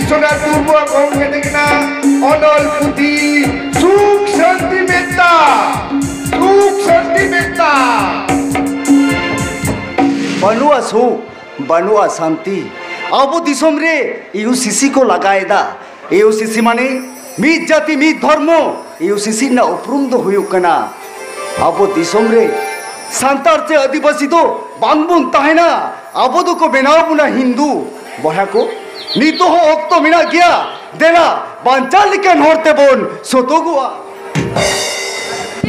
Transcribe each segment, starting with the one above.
tradisional turbo kong hetingna onol putih suk sentimental Banua su banua santi abu disomre UCC ko lagaeda UCC mane mid jati mid dharmo UCC na uprum do huyuk kana abu disomre santar te adivasi do bangbun tahena abu do ko benaw puna hindu boha ko nito ho okto mina gya dena banchal likan horte bon sotogua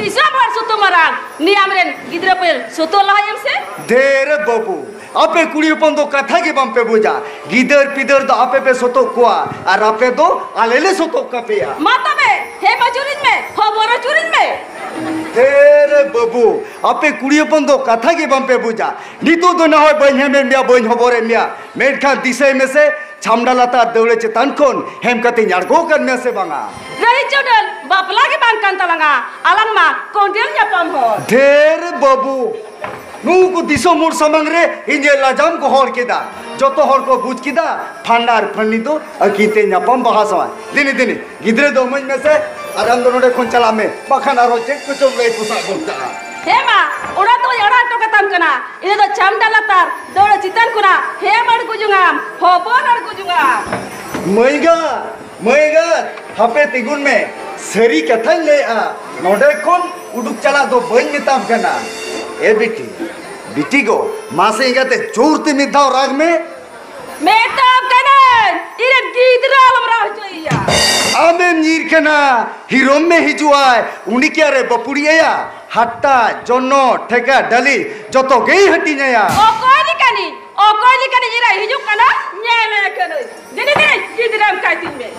Isa bar soto marang ni amren gidra per soto lahayam se der babu ape kuri pondo katha ke bampe buja gidar pidar do ape pe soto kwa ar ape do alele soto kapea mata me he majurin me ho boro churin me der babu ape kuri pondo katha ke bampe buja nito do na hoy banya men mia boin hobore mia medkhan disai me se chamda lata deule chetan kon hem kate nyargo karne se banga rahi chodal bapla ke bang kan talanga alang ma kondel nyapam ho der babu nuku diso mur samang re inje lajam ko hor kida joto hor ko buj kida phandar phani do akite nyapam bahasa dini dini gidre do moy me se aram do node kon chala me bakhan aro chek ko chom lei pusa gomta he ma ora to katam kana ine do chamda latar dole chitan kuna he mar gujungam ho bonar gujungam moiga hape tigun me sari kathang le a node kon uduk chala do bain nitam kana ए बिटी को मासे इंगाते जोरते मिदाव राग में मैं तब कनन इरे गीदरा आलम राह जोइया आमें नीर कना हिरोम में ही जुआए उन्हीं क्या रे बपुड़िया या हट्टा जोनो ठेका डली जो तो गई हटी नया ओ कोई लिखनी इरे हिजुक कना न्याले कनो दिने गीदरा काटिन में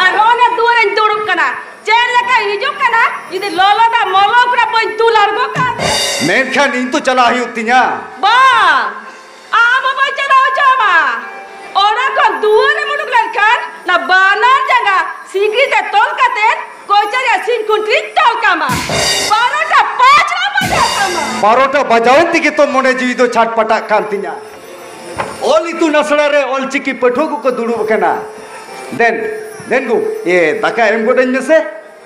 अरोने दूरें दुड़ुक कना चेर लका हिजुक कना इदे लोलो दा मोलो कुरा पोई तुलार गो का मेनखा नींद तो चला ही उतिया बा आम बोई चला जामा ओरा को दुआरे मुडुक ललखान ना बानर जंगा सीकरी ते तोल काते कोचरिया सिन कुंट्री तोल कामा बारोटा पाचरा बजा कामा बारोटा बजावन तिके तो मोने जीवी तो छटपटा कांतिया ओली तू नसड़ा रे ओल चिकी पठोगु को दुड़ु बकना देन गो ये दाका एम गोडन में से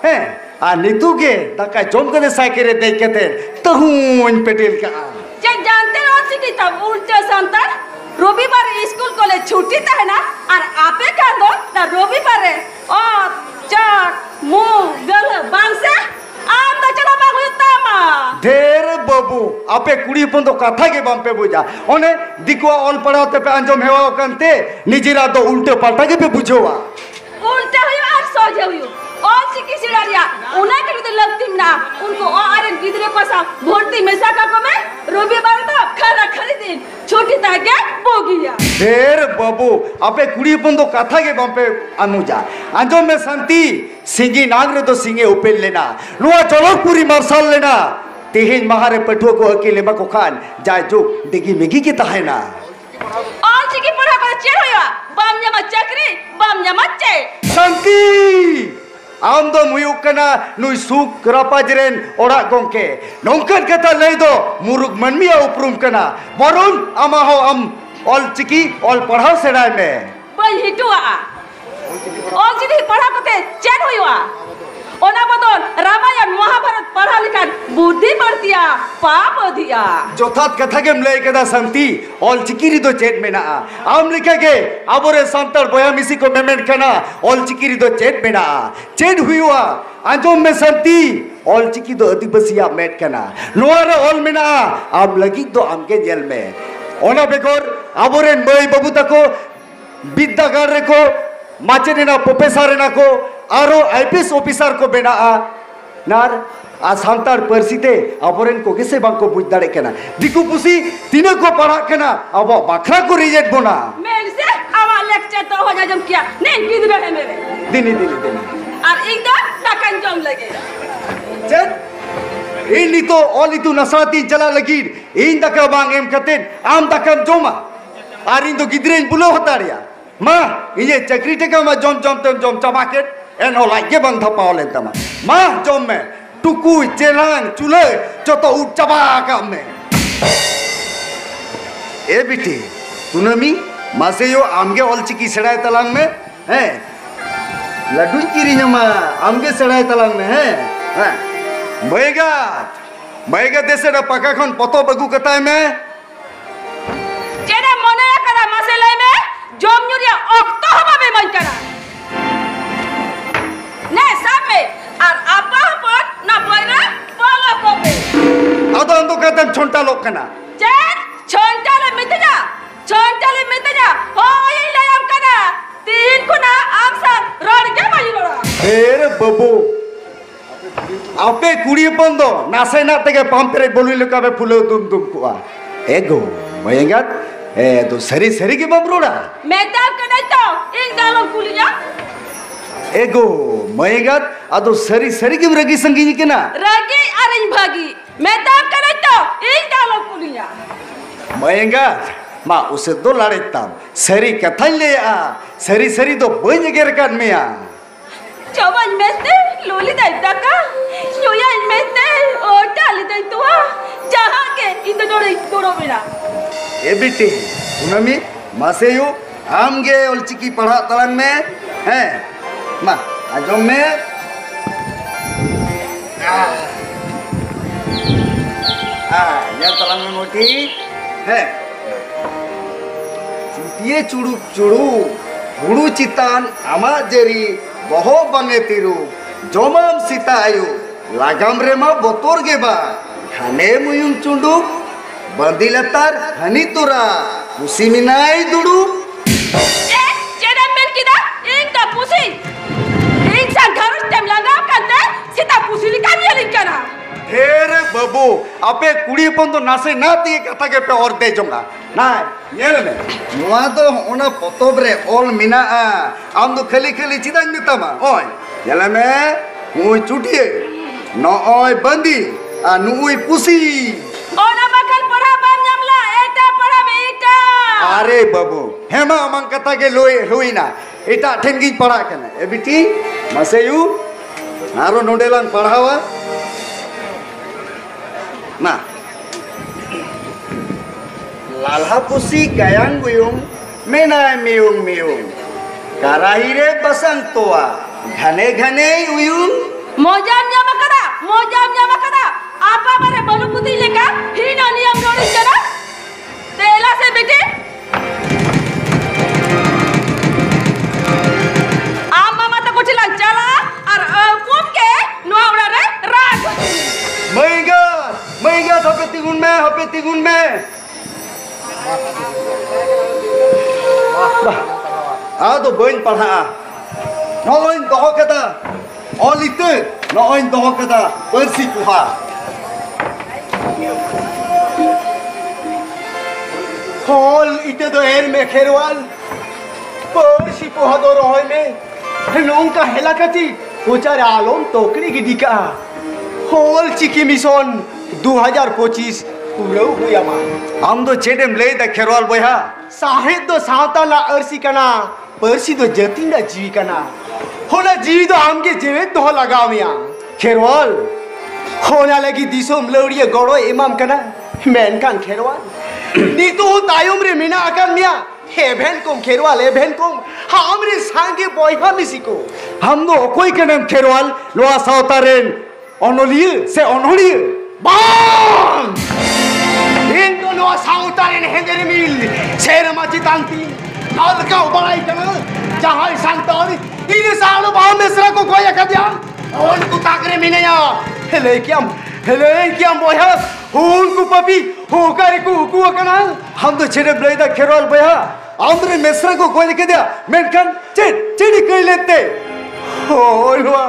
हैं आ नीतू के दाका जोम करे साइकिल रे देख के थे तहुन पेटेल का जे जानते हो सिटी तब उल्टे संतर रविवार स्कूल कॉलेज छुट्टी था है ना और आपे का दो ना रविवार ओ चाट मु गल बांग से आम दा चला बागु तमा ढेर बाबू आपे कुड़ी पन तो कथा के बम पे बुझा ओने दिकुआ ऑल पढ़ाते पे अंजम हेवा कंते निजिरा तो उल्टे पलटा के पे बुझोवा उल्टा हुई और सोजे हुई और सिकी सिड़ारिया उन्हें के लिए लगती ना उनको और गिदरे पसा भोरती में साका को में रविवार तो खाना खरीदी छोटी ताके बोगिया ढेर बाबू आपे कुड़ी पन तो कथा के बम पे अनुजा अंजम में शांति सिंगी नागरे तो सिंगे उपेल लेना नुआ चलो पूरी मरसाल लेना तेहिन महारे पठुआ को अकेले मको खान जाए जो डिगी मिगी के तहना और सिकी पढ़ा कर चेर होया बाम जमा चक्री बाम जमा चे शांति आम दो मुयुक कना नुई सुक रापाजरेन ओड़ा गोंके नौकर कथा लई दो मुरुक मनमिया उपरुम कना बरुन आमा हो आम ऑल चिकी ऑल पढ़ाओ सेडाय में बई हिटुआ और जिदी पढ़ा कते चेन होया ओना बदल रामायण महाभारत पढ़ा लिखा बुद्धि बढ़तिया पाप अधिया जोथात कथा के मले कदा शांति ऑल चिकीरी दो चेट में ना आम लिखे के आबोरे सांतर बोया मिसी को मेमेंट कना ऑल चिकीरी दो चेट में ना चेट हुआ आजम में शांति ऑल चिकी दो अधिपसिया मेट कना लोअर ऑल में ना आम लगी दो आम के जेल में ओना बेकोर आबोरे मई बाबू तको विद्यागार रे को माचेने ना प्रोफेसर ना को आरो आईपीएस ऑफिसर को बेना नार आ सांतार परसीते अबोरेन को किसे बांग को बुझ दाड़े केना दिकु पुसी तिने को पढ़ा केना अब बाखरा को रिजेक्ट बोना मेल से आवा लेक्चर तो हो जा जम किया नहीं गिद रहे मेरे दिनी और एकदम टकन जम लगे चल इनी तो ओली तू नसाती चला लगी इन दका बांग एम कतेन आम दकम जोमा आरिन तो गिदरेन बुलो होतारिया मां ये चक्री टेका मा जम चमाकेट एन हो लाइक के बंद थपाओ ले तमा मां जम में टुकु चेलांग चुले जो तो उच्चबा काम में ए बिटी तुनमी मासेयो आमगे ऑलचिकी सेड़ाई तलांग में हैं लड्डू किरी नमा आमगे सेड़ाई तलांग में हैं मैगा देसे ना पका खन पतो बगु कताय में जेना मने करा मसलाई में जोम न्यूरिया ओक्तो हबा बे मन करा ने सामे और आपा हपन ना बोयना बोलो कोबे आदो अंदो कदम छोंटा लोग कना जेन छोंटाले मितजा हो ये लेम कना तीन कुना आमसा रोड के बाजी रोड़ा तेरे बबू आपे कुड़ी बंदो नासे ना तेगे पंपरे बोलुई लोका बे फुलो दुम कुआ एगो मयंगात ए तो सरी के बमरोड़ा मेता कने तो इन दालों कुलिया एगो मयंगात आदो सरी के रगी संगी के ना रगी अरिन भागी मेता कने तो इन दालों कुलिया मयंगात मा उसे दो लाड़े ताम सरी कथन ले आ सरी तो बन गेर कर मिया coba investe luli dai taka yoya investe ota li dai tua jaha ke inda doro bina ए बेटी उनमी मासेयो आमगे ऑलचिकी पढ़ा तलांग में हैं मा आजम में या तलांग में मोटी है चितिये चुड़ू हुड़ू चितान आमा जेरी बहो बंगे तिरु जोमाम सीता आयु लागाम रे मा बोतोर गे बा खाने मुयुम चुंडू बंदी लतार हनी तुरा पुसी मिनाई दुडू जेना मिल किदा इंदा पुसी इंसान घर टेम लगा करते सीता पुसी लिखा नहीं लिखना हेरे बाबू आपे कुड़ी पन तो नासे ना दिए कथा के पे और दे जोंगा ना ये ले नुआ तो ओना पतोब रे ऑल मिना आम तो खली चिदान निता मा ओय यला में मुई चुटिए न ओय बंदी आ नुई पुसी ओना बकल पढ़ा बम जमला एटा पढ़ा बेटा अरे बाबू हेमा अमंग कथा के लोई हुई ना एटा ठेंगी पढ़ा कने ए बिटी मसेयू आरो नोडेलान पढ़ावा ना लालहा पुसी गयांग गुयुम मेनाय मियुम कराहिरे बसंग तोआ घने उयुम मोजाम न्यामा करा आपा बारे बलुकुती लेका हिनो नियम रोड़ी जरा तेला से बेटे आम मामा तो कुछ लन चला और कुम के नुआवड़ा रे राग मैगा हपे तिगुन में आ तो बन पढ़ा नॉइन दहो कदा ऑलिते नॉइन दहो कदा परसी कुहा हॉल इते तो एर में खेरवाल परसी पोहा दो रोय में नों का हेला कती कोचार आलोम टोकरी गिडी का हॉल चिकी मिशन 2025 पूरा हुआ मा हम तो चेडेम ले द खेरवाल बया साहेब तो सावता ला अर्सी कना परसी तो जती ना जीवी कना होना जीवी तो आम के जेवे तो लगाविया खेरवाल होना लगी दिसोम लौड़िया गड़ो इमाम कना मैन कान खेरवाल नी तो तायुम रे मीना अकन मिया हेभेन कोम खेरवाल हेभेन कोम हम रे सांगे बॉयहा मिसिको हम तो कोई कनम खेरवाल लोआ सावतारेन अनोलिए से अनोलिए बाम इन दोनों साउतारेन हेंदेरे मिल शेर माची तांती नाल का बड़ाई कना जहां सांतार इन सालो बाव मिश्रा को कोया कदिया ओन को ताकरे मिनेया हेले क्या मोया हुन को पपी होकर को कना हम तो चेडे ब्लेद खेरवाल बया आंध्रे मिश्रा को कोई के दिया मेनकन चेडी कई लेते होलवा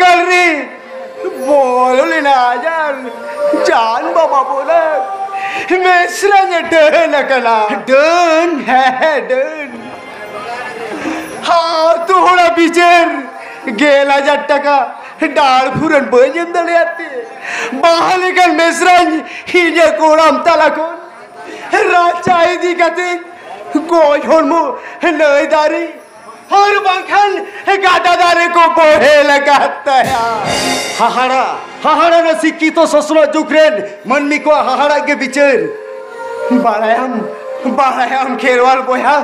कर रे बोलो लेना जान बाबा बोला मिश्रा ने डन कना डन हाँ थोड़ा बिचर गेला जट्टा का डाल फुरन बजन दले आते बाहर लेकर मिश्रन हिजे कोड़म तला कौन राचाई दी कहते कोई होनमो नईदारी और बंखन गादादारे को बोहे लगाता है हाहाड़ा न सिक्की तो ससुरा जुकरेन मन मी को हाहाड़ा के बिचर बालायम बायाम खेरवाल बोया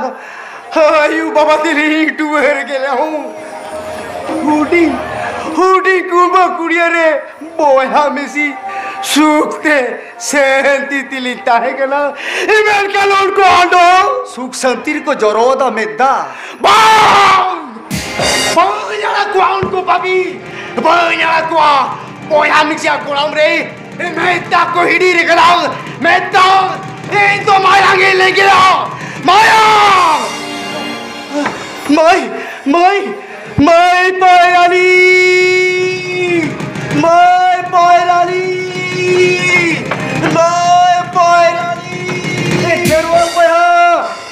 आयु बाबा तेरी टूर गेले हूँ हुडी हुडी कुबा कुड़िया रे बोया मिसी सुखते शांति तिलिता है क्या इमेल का लोड को आंडो सुख शांति को जरोदा मेदा banyak kuang ko babi banyak kuang boya mixia kuang re meta ko hidi re kalau meta itu mayang ile gila mayang mai poirali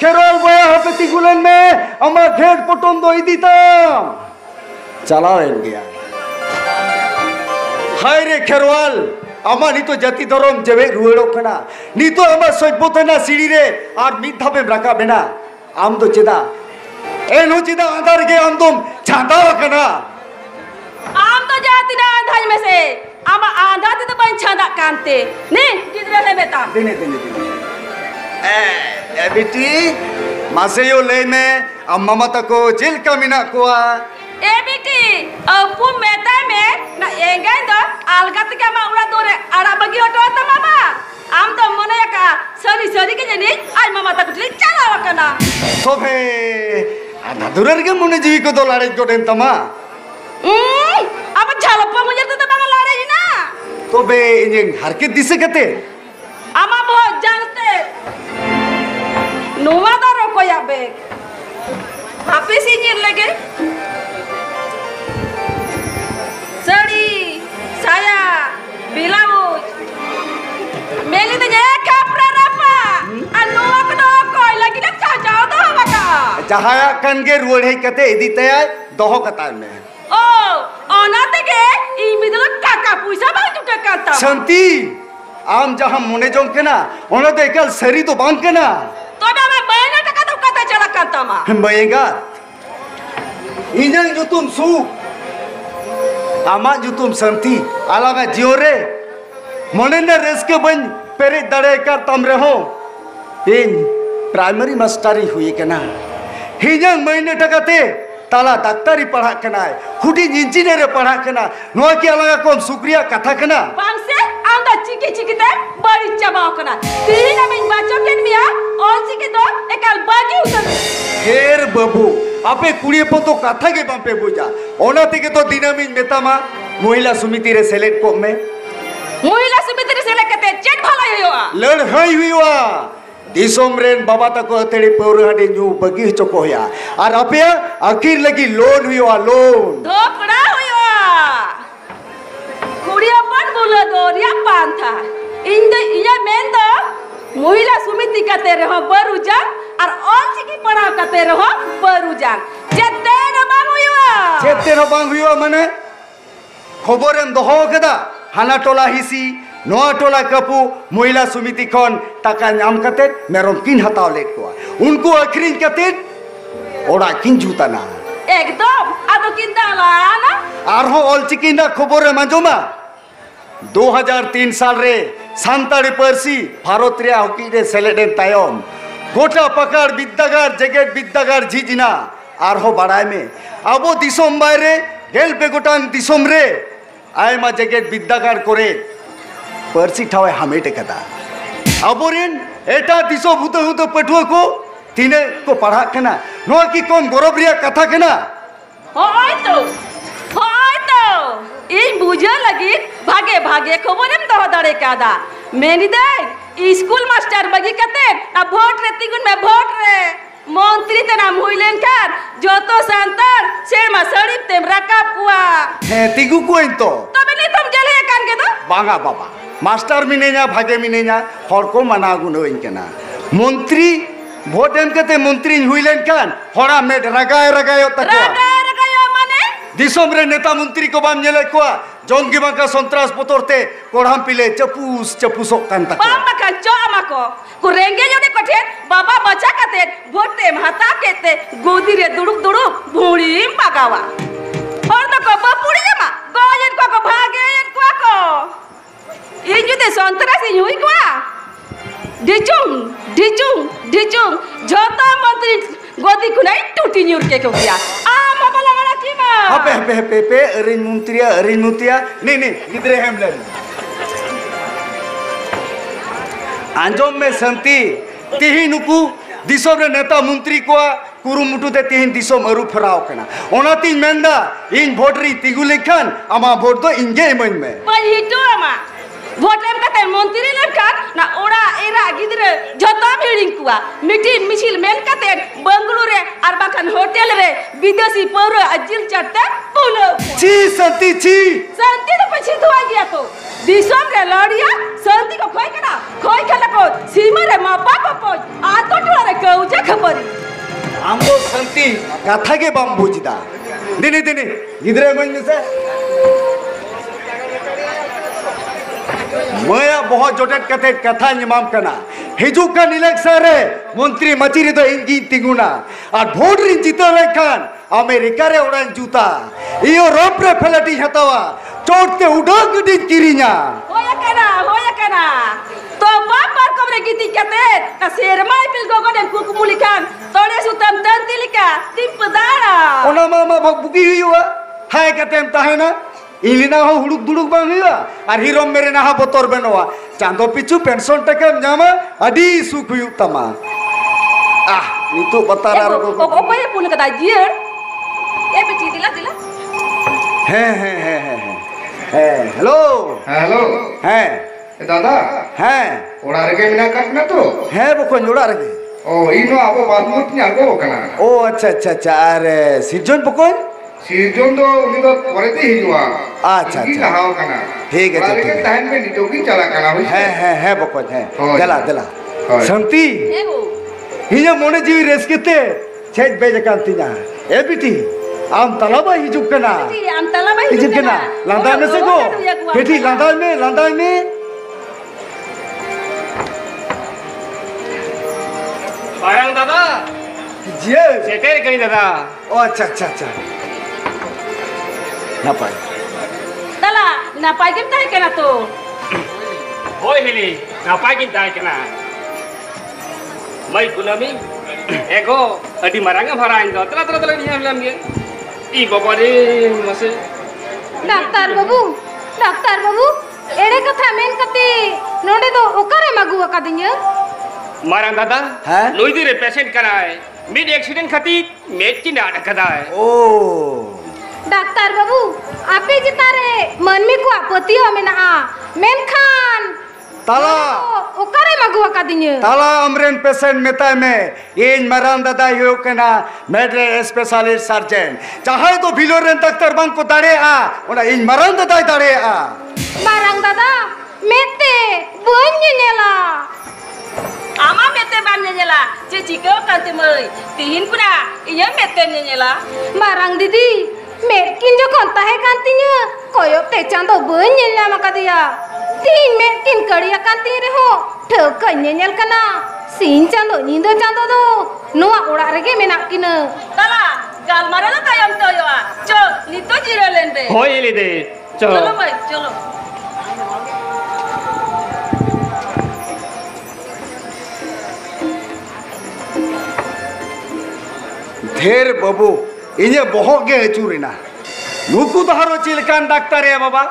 Kherwal बोया हाथे तिगुलन में अमा घेट पटोम दो इदिता चला गया हाय रे खेरवाल अमा नी तो जाति धरम जेबे रुएड़ो कना नी तो अमा सभ्यता सीढ़ी रे और मिद धाबे राका बेना आम तो चेदा एनो चेदा अंधार के आम तुम छांदा कना आम तो जाति ना अंधार में से आमा आंधा ते तो बन छांदा कांते ने किधर ले बेटा देने ए बेटी मासेयो ले में अम्मा माता को जिल का मिना कोआ ए बेटी अपू मेता में ना एंगाई दो अलगत के मा उड़ा दोरे आड़ा बगी हटो त मामा आम तो मने का सरी के जनी आज मामा ता कुछ चला वकना सोभे आधा दुरर के मुने जीवी को दो लाड़े जोडेन तमा अब झालप मुझे तो बांग लाड़े ही ना तो बे इंजन हर के दिसे कते आमा बहुत जानते नुवा दारो को याबे हाफिस इंजन लगे सड़ी साया बिलाउज मेली तो ये कपड़ा रपा अनुवा को कोई लगी ना जाओ तो हवा जहाया कन के रुड़ है कते इदिते दोहो कतार में ओ ओना ते के ई मिदल काका पैसा बाल चुके काता शांति आम जहां मुने जों के ना ओना तो एकल सरी तो बांध के ना तो मैं बहना टका तो कता चला काता मा बयेगा इंजन जो तुम सु आमा जो तुम शांति अलगा जियो रे मने ने रेस के बन पेरे दड़े कर तम रहो इन प्राइमरी मास्टरी हुई के ना हिजन महीने टकाते ताला डॉक्टरी पढ़ा के ना हुडी इंजीनियर पढ़ा के ना नोआ की अलगा कौन शुक्रिया कथा के ना पांग से आंदा चिकी ते बड़ी चबाओ कना तीन में बच्चों के मिया और चिकी दो एकल बागी उतर हेर बाबू आपे कुड़िए पो तो कथा के बापे बुझा ओना ते के तो दिनमिन नेतामा महिला समिति रे सेलेक्ट को में महिला समिति रे सेलेक्ट कते चेक भला होया लड़ हई हुआ दिसोम रेन बाबा तको अतेड़ी पौर हडे न्यू बगी चको होया और आपे आखिर लगी लोन हुआ लोन धोकड़ा होया कुड़िया पन बोला दोरिया पांथा इन ये मेन दो महिला समिति कते रहो बरुजा और ऑल चिकी पढ़ा कते रहो बरुजा जेते न बांग हुआ मने खबरें दोहो कदा हाना टोला हिसी नोआ टोला कपू महिला समिति खन टाका नाम कते मेरम किन हताव लेट को उनको अखरिन कते ओड़ा किन जूताना एकदम आदो किन दालाना आरहो ऑल चिकी ना खबरे मांजोमा 2003 साल रे सांताड़ी परसी भारत रे हॉकी रे सेलेडेन तायम गोटा पकड़ विद्यागार जगत विद्यागार झिजिना आरहो बड़ाई में अबो दिसोम बायरे गेल पे गोटान दिसोम रे आयमा जगत विद्यागार करे परसी ठावे हमेटे कदा अबोरेन एटा दिसो भूत भूत पटुआ को तिने को पढ़ा कना नोआ की कौन गौरव रिया कथा कना होय तो इन बुझा लगी भागे भागे खबरेम दो दड़े कादा मेनी दे स्कूल मास्टर बगी कते ना वोट रे तिगुन में वोट रे मंत्री ते नाम होइलेन कर जो तो संतर शेरमा सड़ीप तेम रकाब कुआ हे तिगु कोइन तो तबे नहीं तुम जले कान के तो बांगा बाबा मास्टर मिने냐 भागे मिने냐 हर को मना गुनो इनकेना मंत्री वोट एम कते मंत्री हुइलेन कान होरा में रगाय तको माने दिसोम रे नेता मंत्री को बाम नेले को जोंगी बाका संतरास पोतरते कोढ़ाम पिले चपूस कान तको बाम का चोमा को कुरेंगे जोने कोठे बाबा बचा कते वोट ते हता केते गोदी रे दुड़ुक भूड़ी पगावा और तो को बपुड़ी जमा गोयन को भागे को इन जुते संतरास हुई को डिचुंग ढिचुंग जोता मंत्री गोदी खुनाई टूटी न्यूर के क्यों किया आमा बला बड़ा की माँ पे अरिन मुंत्रिया नहीं इधर हेमलन आंजोम में संति तिही नुकु दिसोम रे नेता मंत्री को कुरुमुटु दे तिहिन दिसोम अरु फराव कना ओनाती मेंदा इन वोटरी तिगु लेखान आमा वोट दो इंगे इमन में पर हिटो आमा वोट एम कते मंत्री लेखान ना ओड़ा एरा गिदरे जोता भिड़िंग कुआ मीटिंग मिছিল मेन कते बंगलुरु आर बाखान होटल रे विदेशी पौर अजिल चट्टा पुलो ची संति तो पछी धुआ गया तो दिसोम रे लड़िया संति को खोई खेला को सीमा रे मापा को आ तो टोला रे कौजा खबरी आमो संति कथा के बम बुझदा दिने गिदरे मन से मया बहुत जोटेट कथे कथा निमाम कना हिजू का इलेक्शन रे मंत्री मचिरी तो इंगी तिगुना और वोट रि जीतो लेखान अमेरिका रे उड़ान जूता इयो रोप रे फलटी हतवा चोटते उडोग दी किरिया होया कना तो बार कमरे गीती कते का शेरमाई पिल गोगो देम कुकुमुली खान तोड़े सुतम तंती लिका तिपदाड़ा ओना मामा बुगी हुआ हाय कतेम ताहेना इलिना हो हुड़ुक दुड़ुक बांग हुआ और हीरो मेरे ना बोतोर बनवा चांदो पिचू पेंशन टकम जामा अडी सुख हुई तमा नीतु बता रहा रो ओ कोई पुन कदा जियर ए बेटी दिला है हेलो है दादा है ओड़ा रे मिना काटना तो है बको जोड़ा रे ओ इनो आबो बादमुत नि आगो कना ओ अच्छा अरे सिजन बको सीजन तो उनी तो परेते हिजुआ अच्छा की कहाव कना ठीक है के टाइम पे नितो की चला कना है बको है चला होय। संती एगो हिया मोने जीवी रेस केते छेज बेज कांतिना ए बिटी आम तलाबा हिजुक कना बेटी आम तलाबा हिजुक कना लांदा में से को बेटी लांदा में Bayang दादा जे सेटेर करी दादा ओ अच्छा ना पाए तला ना पाई के ताई केना तो होय हेली नापाय किन ताय केना मै कुनामी एगो अडी मरांगा भराइन दो तला नियम गे ई बबरे मसे डाक्टर बाबू एड़े कथा मेन कते नोडे दो ओकरे मगु अकादिन्य मारांग दादा हैं? लोई रे पेशेंट कराए मिड एक्सीडेंट खती मेट की नाटक कदाए ओ डाक्टर बाबू आपे जितारे मनमी को आपत्ति हो मेना मेन खान ताला ओकरे मगु अकादिन्य ताला अमरेन पेशेंट मेता में इन मरान दादा यो केना मेड्रे स्पेशलिस्ट सर्जन चाहे तो भिलोरेन डॉक्टर बांग को दाड़े ओना इन मरान दादा दाड़े मारांग दादा मेते बन्यनेला आमा मेते बान nyela cici ko kanti mei tihin kuna iya mete nyela Marang दीदी मेटकिन जो konta है kantinya koyok te chanto banyela maka dia tin metkin kariya kanti re ho thok nyel kana sin chanto nindo chanto do noa ora rege menak kina tala gal marala tayam toyo cho nito jiro lende होय heli दे चलो भाई चलो ढेर बाबू इने बहुत गे अचूरिना नुकु दहारो चिलकान doctor है बाबा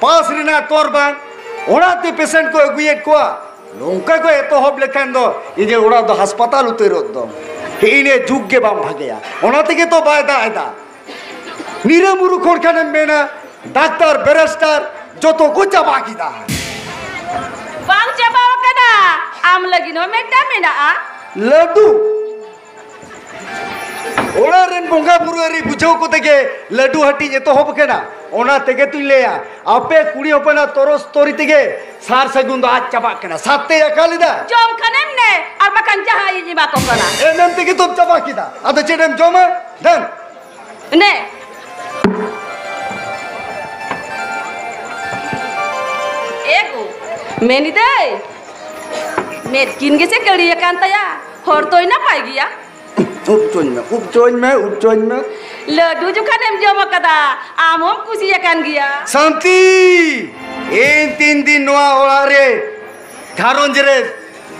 पास रिना तोर बांग ओनाते पेशेंट को अगुएट को नोंका को एतो हब लेखान दो इने ओड़ा दो अस्पताल उतरत दो इने जुग के बाम भागेया ओनाते के तो बायदा आयदा नीरे मुरु खोरखाने मेना डॉक्टर बैरिस्टर जो तो कुछ बाकीदा bang coba kada am lagi no meta mena Laddu ओड़ा रेन बोंगा बुरुरी बुझो को तेगे लड्डू हटी ये तो होब केना ओना तेगे तु लेया आपे कुड़ी होपना तोरस तोरी तेगे सार सगुन दो आज चबा केना साते अकालिदा jom kanem ne ar makan jahai ni ba ko kana ए नम तेगे तुम चबा किदा अद चेडम जोमा दन ne ego meni dei met kin ge se kaliya kan ta ya hor toy na pai giya उपचोन में लड्डू जो खाने जमा कदा आमोम खुशी याkan giya शांति इन 3 दिन नोआ ओड़ा रे घारोंज रे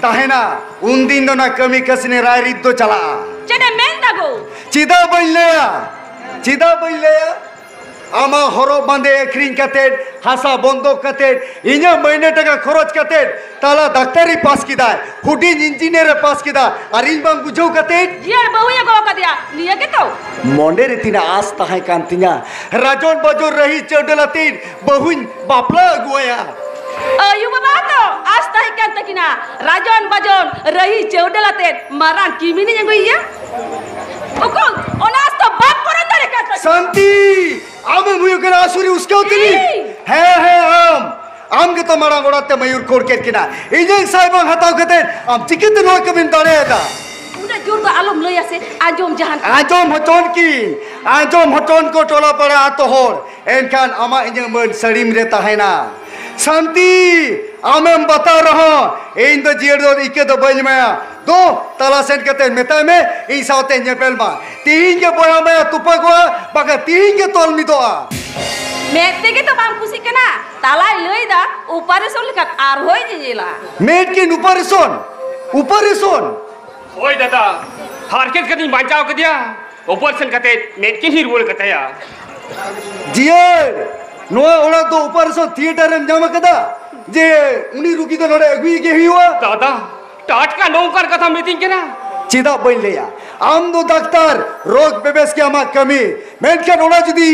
tahena undin do na kami kasine rairit do chala Jadi men dago. cida bain leya ama horo bande ekring kated hasa bondo kated inya maine taka khoroj kated tala daktari pass kida hudin engineer pass kida ar in bang bujau kated Jiar bau ya gua kadia. Lihat gitu. monde re tina as tahay kantinya rajon bajor rahi chodalatin bahun bapla guaya Ayu baba to. Asta ikan takina. Rajon bajon rahi ceudalaten marang kimini yang gue iya. Okol. Onas to bap koran dari kata. शांति आम मयूर के आसुरी उसके उतरी Hey! है आम के तो मरा गोड़ाते मयूर कोड के किना इंजन साहिब हटाओ कहते आम चिकित नो कबिन तारे था Udah jur to alum loya se ajom jahan. आजोम हटोन को टोला पड़ा तो होर एनखान आमा इंजन मन सड़ीम रहता है ना शांति आमें बता रहा इन तो जीर दो इके तो बज में दो तलाशन कहते मेता में इन साउते नेपेल मा तीन के बोया में तुपा को बाका तीन के तोल मी तो Mete gitu bang kusi kena. Talai loy da upare sol kat arhoi jijila. Mat के ऊपर सोन ओए दादा हारकेट कदी बांचाओ कदिया ऑपरेशन कते मेटकिन ही रोल कते या जियर नोआ ओड़ा तो ऊपर सो थिएटर में जामा कदा जे उनी रुकी तो नोड़े अगुई के हुआ दादा टाट का नौकर कथा मीटिंग के ना चिदा बन लिया आम दो डॉक्टर रोग बेबेस के आमा कमी मेट के नोड़ा जुदी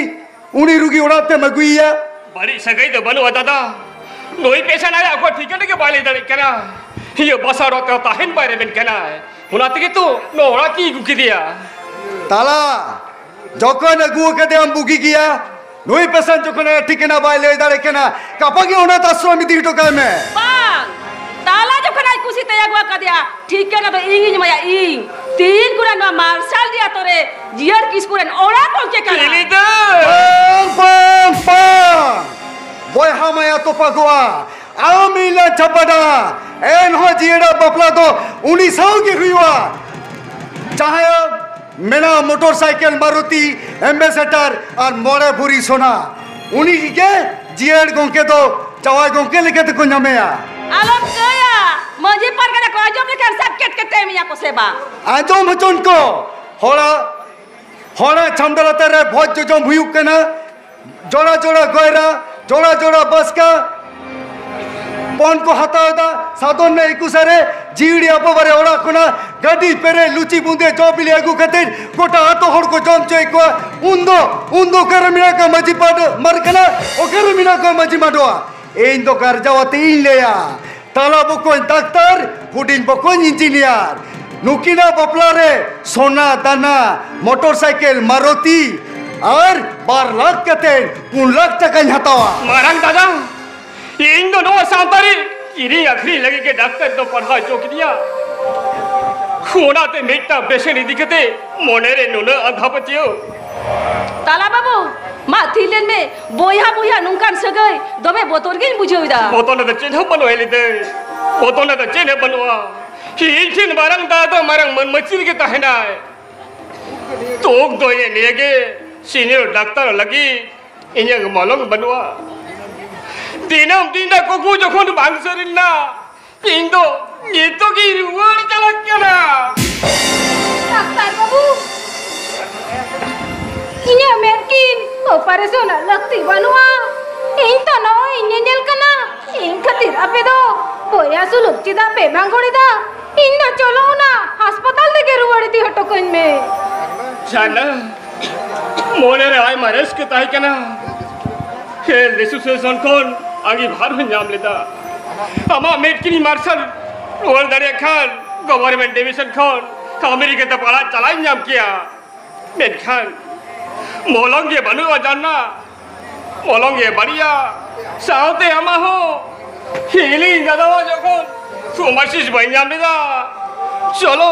उनी रुकी उड़ाते मगुइया बड़ी सगई तो बनो दादा नोई पेशेंट आया को ठीक है के बाले दरे कना ये बसा रोता ताहिन बारे में कना हुनाते के तो नोड़ा की गुकी दिया ताला जोकन अगुओ कदे हम बुकी किया नोई पेशेंट जोकन ठीक ना बाले दरे कना कापागे उना तासरो मिति तो का में Bang, tala jo kena kusi taya gua kadia. ठीक है ना तो इंग मया इंग. तीन कुरान मा मार्शल दिया तोरे. जियर किस कुरान ओरा कौन के करा. केली दे Pang! Boy hamaya to pagwa. Amila chapada. En ho jiera bapla to uni sao ke huwa. चाहे मेरा मोटरसाइकिल मारुति एम्बेसडर और मोरे बुरी सोना उन्हीं के जियर गोंके तो चवाई गोंके लेके तो कुछ हमें Alam kaya. Manji par kada ko ajom lekan sakit ke temia ko seba. आजो मचोन को होड़ा छमदला तेरे बहुत जो भुयुक के ना जोड़ा जोड़ा गोयरा जोड़ा जोड़ा बस का पौन को हता होता साधन में एक सारे जीवड़ी आप बारे ओरा कुना गड्डी पेरे लुची बूंदे जो बिले अगु कते कोटा हाथों हर को जम चोई को उन्दो कर मिना का मजी पाड मर कना ओकर मिना का मजी माडवा इन तो कर जावते इन लेया ताला बको डॉक्टर हुडिन बको इंजीनियर नुकिना बपलारे सोना दाना मोटरसाइकिल मारुति और 12 लाख कते 3 लाख टका हतावा मारंग दादा इन दोनों सांतारी किरी अखरी लगे के डॉक्टर तो पढ़ा चौक दिया खोना ते मेटा पेशेंट दिखते मोनेरे नुने आधा बचियो Tala babu. Ma thilen me boya boya nungkan segai. Dome botor gin bujau ida. बोतल तो चिन्ह बनो है लेते बोतल तो चिन्ह बनवा हिल मारंग दादा मारंग मन मछली के कहना है तो दो ये लेगे सीनियर डॉक्टर लगी इन्हें मालूम बनवा दिनम दिन को कुछ खोन बांग सरिना इंदो ये तो की रुआन चला क्या ना Dokter babu. Ini Amerikin. Operasi na lakti banua. Inta no ini nyel kana. In khatir ape do. Boya suluk chida pe bangori da. Indo cholo na hospital de ruwadi di hatokan me. जाना मोने रे आई मारेस के ताई केना हे association कोन आगे भार में नाम लेता अमा मेटकिनी मार्शल रोल दरे Khan government division Khan America तो पड़ा चलाई नाम किया मेट खान मोलंगे बनु जानना मोलंगे बढ़िया साउते अमा हो हीलिंग गदवा जोको सोमसिस बन्याम लेता चलो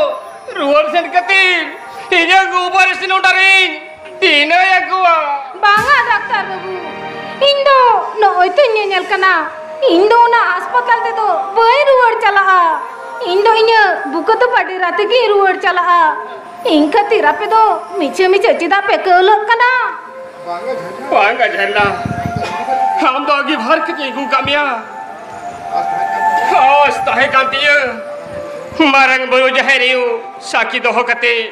रोल सेंट कतीर ini gue sini udarin, ini ya gue. Banga dokter babu. Indo no itu nyel kana. Indo na hospital te to boy ruwad chala. Indo inya buka to padi rate ki ruwad chala. Inka tira pe to miche cida pe kelok kana. Bangga झरना, हम तो आगे भर के gue kami ya. Haus tahe kantiya, marang buru jaheriu sakit doh kate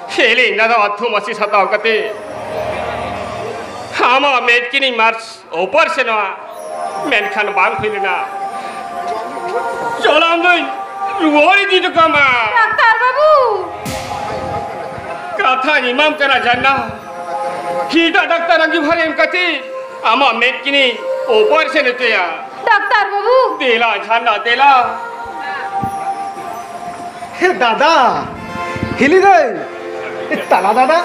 heli nada athu masih sata kate ama med kini mars opar sena menkan bang filina cholam doi ruori di kama doctor বাবু katha imam kana janna kita dokter lagi bharem kate ama med kini opar sena te ya doctor বাবু dela janna dela हे दादा हिली गए तला दादा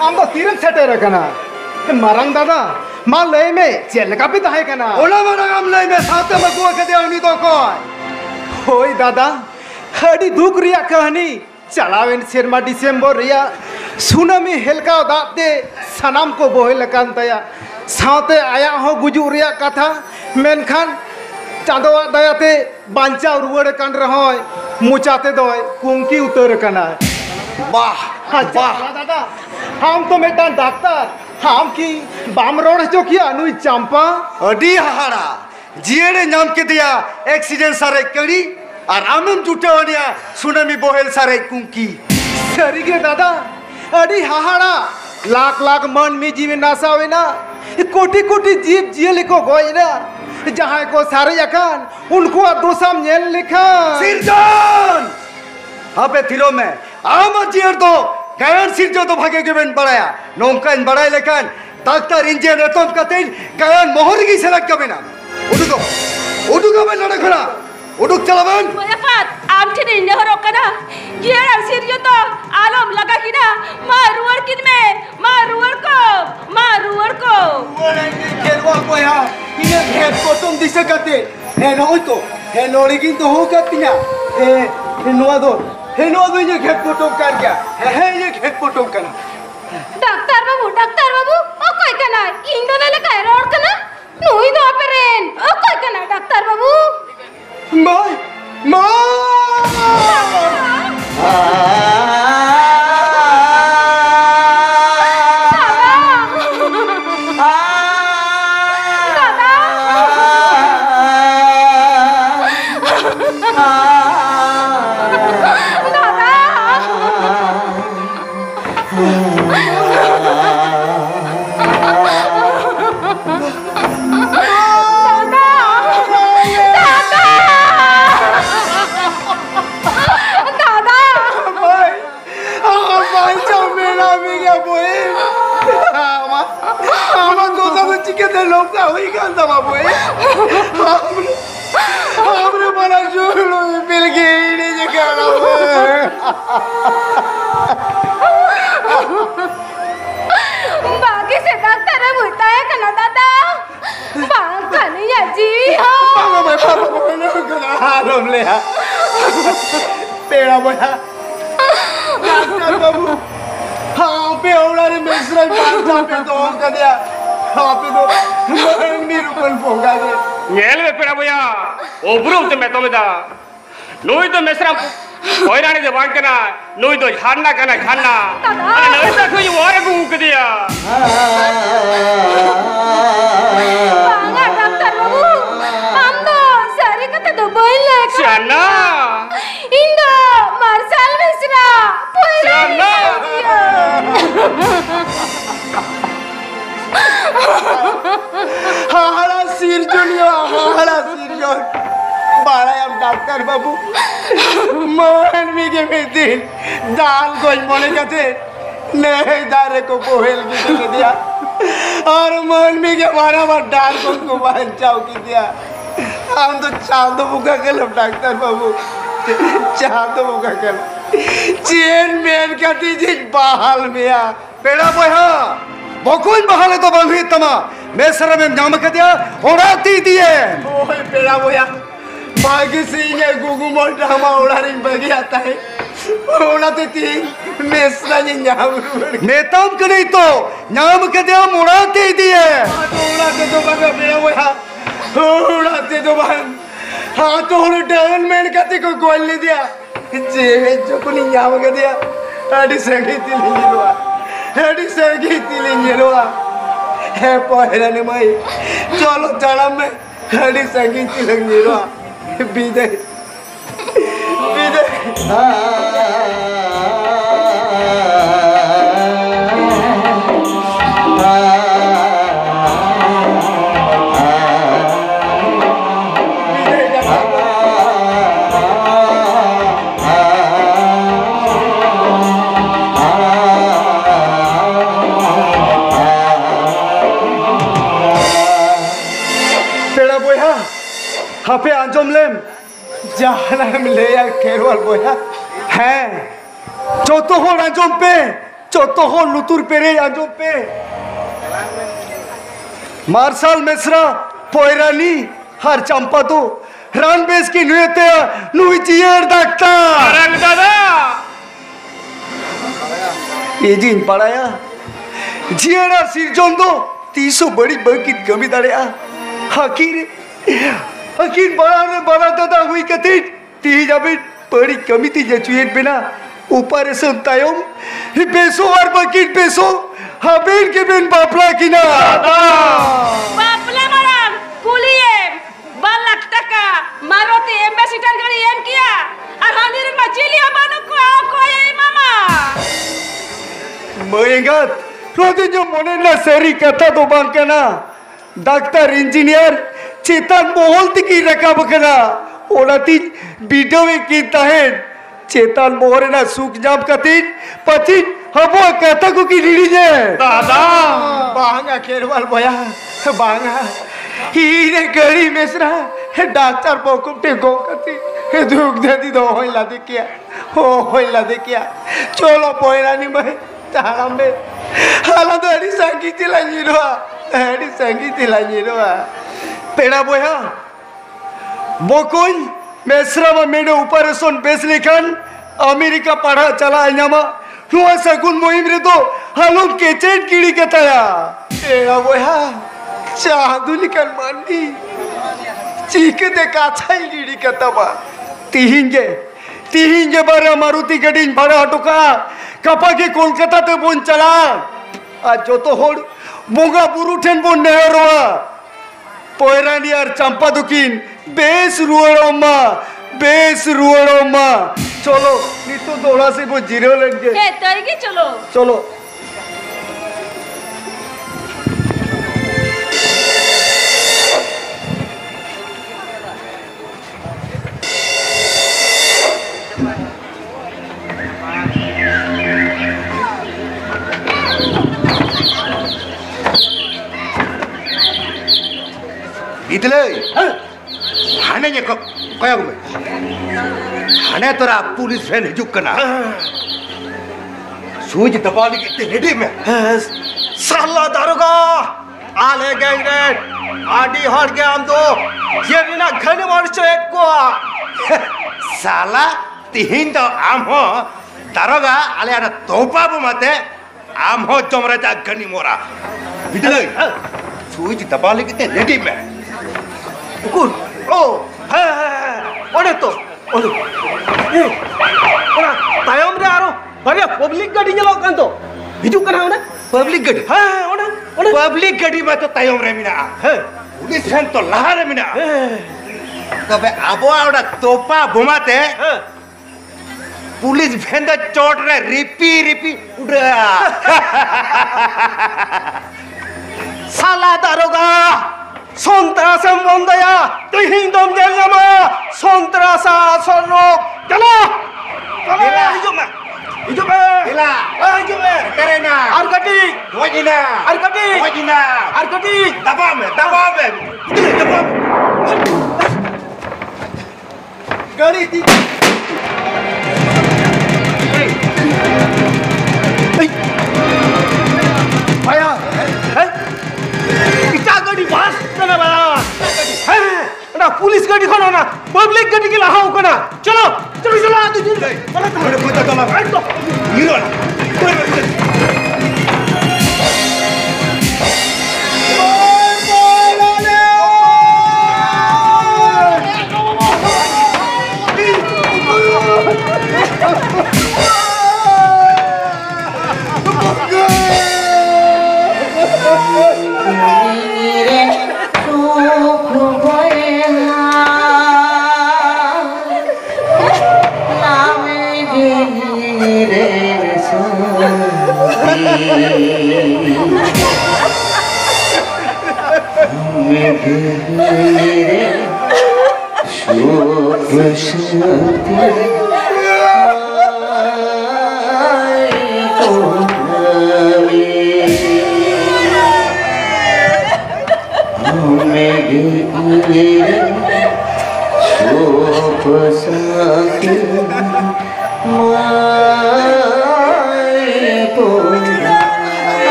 हम तो तीरन सेटे रखना मरंग दादा माल लय में जेल का भी है कना ओला मरंग हम लय में साथ में को के दे उनी तो कोई होई दादा हडी दुख रिया कहानी चलावेन शर्मा दिसंबर रिया सुनामी हेलका दाते सनाम को बोहे लकान तया साथे आया हो गुजु रिया कथा मेनखान चांदवा दयाते बांचाव रुवड़ कान रहोय मुचाते दोय कुंकी उतर कना वाह वाह दादा हम तो मेटा डॉक्टर हम की बामरोड़ जो किया अनुई चंपा अडी हाहाड़ा जिएरे नाम के दिया एक्सीडेंट सारे कड़ी और आमम जुटे वनिया सुनामी बोहेल सारे कुंकी सरीगे दादा अडी हाहाड़ा लाख लाख मन में जीव नासावे ना कोटि कोटि जीव जियले को गोय ना जहाँ को सारे यकान उनको दोसम नेल लिखा सिरजन अबे थिरो में आम जियर तो गायन सिरजो तो भागे के बेन बढ़ाया नोमकान बढ़ाए लेकिन डॉक्टर इंजीनियर तो कहते गायन मोहर की सेलेक्ट कबे ना उठो मैं लड़ा खड़ा उठो चलावन Moyafat, am tini nehoro kana. Gira sirjo to alam laga kina. Maruar kin me, maruar ko. खेलवा को यहाँ इन्हें खेत को तुम दिसे करते है ना हो तो है नोड़ी की तो हो करती ना है नोआ दो ये खेत को तुम कर क्या है ये खेत को तुम करना ডাক্তার বাবু ও কই কেনা ইন্দ্রনালে কায় রড কেনা নুই দো অপারেন ও কই কেনা ডাক্তার বাবু माय चिकन लोग का वही करता बाबू हमने बड़ा जोर लो मिल गए इन्हें ये क्या बाकी से डॉक्टर ने बताया कना दादा बांग खाने या जी हो पापा बोले कना हारों ले आ पेड़ा बोला डॉक्टर बाबू हाँ पे औलारे मिश्रा पांचा पे तो हम कर दिया हाँ पे तो मरंगी रुपन फोगा दे Ngel be pera boya obru te meto meda noi to mesra koirani de bank kana noi to khanna kana khanna ana noi ta khoi wore gu uk diya बांगा डॉक्टर बाबू हम तो सारी कथा तो बोल ले chana इंदो मार्शल मिश्रा chana हाड़ा सिर जुनिया हाड़ा सिर जोन बाड़ा हम डॉक्टर बाबू मोहन मी के दिन दाल गोल मोने जाते नहीं दारे को बोहेल की के दिया और मोहन मी के मारा बार दाल को बचाव की दिया हम तो चांदो बुका कल डॉक्टर बाबू चांदो बुका कल चेन मैन का तीजी बहाल में आ पेड़ा बोया बकुन बहाले तो बंधी तमा मैं सर में नाम के दिया उड़ाती दिए ओए पेड़ा बोया बागी से ये गुगु मोटा हम उड़ारिंग बगी आता है उड़ाते तीन मेसरा ये नाम नेताम के नहीं तो नाम के दिया उड़ाती दिए उड़ाते तो बगा पेड़ा बोया उड़ाते तो बन हाँ तो उन्हें डरन मैंने कहते को गोल नहीं दिया जेवे जो को नहीं नाम के दिया आदि संगीत लिंगेरोआ है पहला ने मई चलो चला में आदि संगीत लिंगेरोआ बिदे बिदे হাফে আঞ্জমলেম জাহানাম লেয়া খেরওয়াল বয়া হ্যাঁ যত হল আঞ্জম পে যত হল লুতুর পেরে আঞ্জম পে মার্শাল মেসরা পয়রানি হার চাম্পা তো রান বেশ কি নুয়েতে নুই জিয়ের ডাক্তার দাদা ये जिन पढ़ाया जियरा सिरजों दो तीसो बड़ी बकीत कमी दाड़िया हकीर बड़ा दादा हुई कथी ती जाबे बड़ी कमी थी जचुएट बिना ऊपर से तायम पेसो और बकीट पेसो हाबेन के बिन बापला की ना बापले मारान कुलिए 12 लाख টাকা মারুতি এমবেসিডার গাড়ি এম কিয়া আর হানির মাচিলিয়া বানো को এই মামা Moyengat, Rodin jo monen na seri kata do bangkana. Doctor engineer Chetan Mohol tiki rakab kana. Onati video me kita hai. Chetan Mohol na suk jam katin patin habo kata ko ki lidi je. দাদা बांगा खेरवाल बया बांगा हीरे गड़ी Mesra doctor पोकुटे गोकती दुख देती दो होइला देखिया होइला देखिया चलो पोइरानी भाई तारा में हालात हरी संगीत लाजिरोआ पेड़ा बोया बोकोई मेसरा में मेरे ऊपर सोन बेस लिखन अमेरिका पढ़ा चला आयामा रुआ सकुन मोहिम रे तो हालों केचेट कीड़ी कताया एड़ा बोया चांदुली कर मानी चीके दे काछाई गिड़ी कतबा तिहिंगे बारे मारुति गडिन भाड़ा हटुका कपा के कोलकाता ते बोन चला आज जो तो होड़ बोगा बुरु ठेन बोन नेहरवा पोयरानी और चंपा दुकिन बेस रुअड़ोमा चलो नितो दौड़ा से वो जीरो लेंगे এ তাই কি চলো चलो इतले हाने ने कया गुमे हाने तोरा पुलिस वैन हिजुक कना सूज दबाली के रेडी में साला दारोगा आले गैंगरेट आडी हट गया हम तो ये बिना घने वर्ष एक को साला तिहिन तो आम हो दारोगा आले आना तोपा बुमाते आम हो जमरा जा गनी मोरा इतले सूज दबाली के रेडी में कुकुर ओ है ओने तो ओने ये ओना तायम रे आरो बरे पब्लिक गाड़ी चलो कांतो हिजु कना ओने पब्लिक गडी है ओने ओने पब्लिक गडी में तो तायम रे मिना है पुलिस वैन तो लहा रे मिना तबे आबो आवडा तोपा बुमाते पुलिस वैन द चोट रे रिपी उड़ा साला दारोगा Sontrasa mondaya, tuhindom jengama, sontrasa sono, jala, jala, hijau Gila. hijau Terena. arkadi, Wajina. arkadi, Wajina. arkadi, Dabam. gari di, Aya. kita gadi bas, mana bala, ना पुलिस गाड़ी खोलो ना पब्लिक गाड़ी के लाओ को ना चलो आदमी चलो Bada puta tala. Hero na.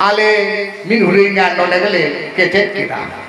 Ale min huringan nonegale kecet kita.